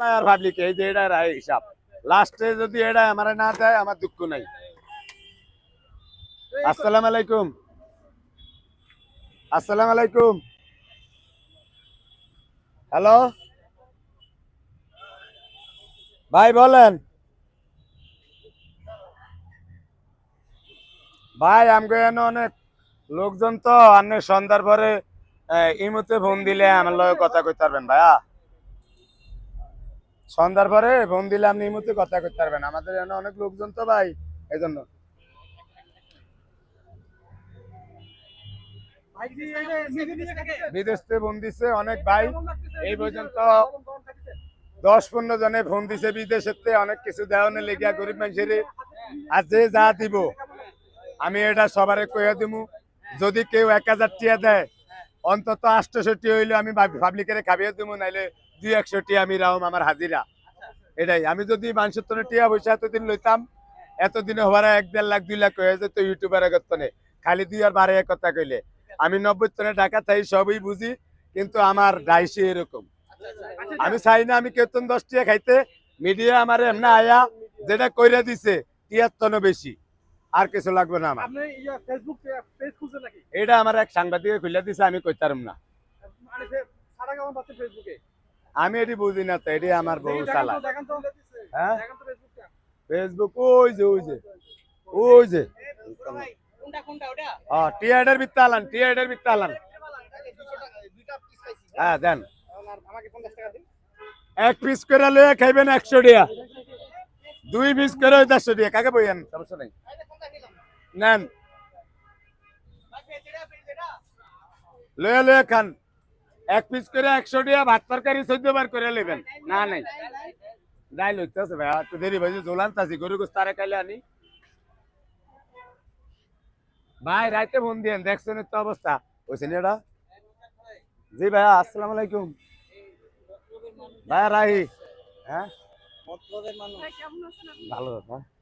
নাই আর ভাবলি কি এই যে এটা রায় হিসাব লাস্টে যদি এটা আমার না দেয় আমার দুঃখ নাই। আসসালামু আলাইকুম, আসসালামু আলাইকুম। হ্যালো ভাই বলেন। ভাই আমগো এনে অনেক লোকজন তো আন্নে সন্ধ্যার পরে ইমুতে ফোন দিলে আমার লগে কথা কইতে পারবেন ভাইয়া। সন্ধ্যার পরে ফোন দিলে আপনি ইমুতে কথা কইতে পারবেন, আমাদের এখানে অনেক লোকজন তো ভাই, এই জন্য। বিদেশ থেকে ফোন দিছে অনেক ভাই, এই পর্যন্ত 10-15 জনে ফোন দিছে বিদেশের থেকে, অনেক কিছু দেওয়ানে লেগিয়া গরিব মানুষের আর যে যা দিব আমি এটা সবারে কইয়া দিমু। যদি কেউ 1000 টিয়া দেয় অন্তত 800 টিয়া হইলে আমি পাবলিকের খাবিয়ে দিমু, নাইলে 200 টিয়া আমি রাউম আমার হাজিরা। এটাই আমি যদি 500 টিয়া পয়সা এতদিন লইতাম, এতদিনে হওয়ার 1-1.5 লাখ 2 লাখ হয়ে যেত ইউটিউবার গতনে, খালি 2 আর 12 কথা কইলে। আমি 90 টনে টাকা চাই সবই বুঝি, কিন্তু আমার ডাইসি এরকম। আমি চাই না আমি কেতন 10 টিয়া খাইতে, মিডিয়া আমার এমনা আয়া যেটা কইরা দিছে 73 বেশি, আর কিছু লাগবে না আমার। এটা আমার এক সাংবাদিক খুলে দিছে, আমি কইতারম না। আমি এটি বুঝি না তো, এটি আমার বউ চালা। হ্যাঁ ফেসবুক ওই যে ওই যে ওই যে টিয়াডের বিত্তা আলান, টিয়াডের বিত্তা আলান। হ্যাঁ দেন, 1 পিস করে লয়ে খাইবেন 100 টাকা, 2 পিস করে 150 টাকা, কাকে বইয়েন সমস্যা নাই নেন, লয়ে লয়ে খান। 1 পিস করে 100 টাকা, ভাত তরকারি 14 বার করে নেবেন। না নাই ডাইল হইতেছে ভাই, একটু দেরি ভাই, জোলান তাছি গরু গোস্ত আরে কাইলে আনি। ভাই রাইতে ফোন দিয়েন, দেখছেন তো অবস্থা হয়েছে না এটা। জি ভাইয়া আসসালামু আলাইকুম। ভাইয়া রাহি। হ্যাঁ ভালো কথা।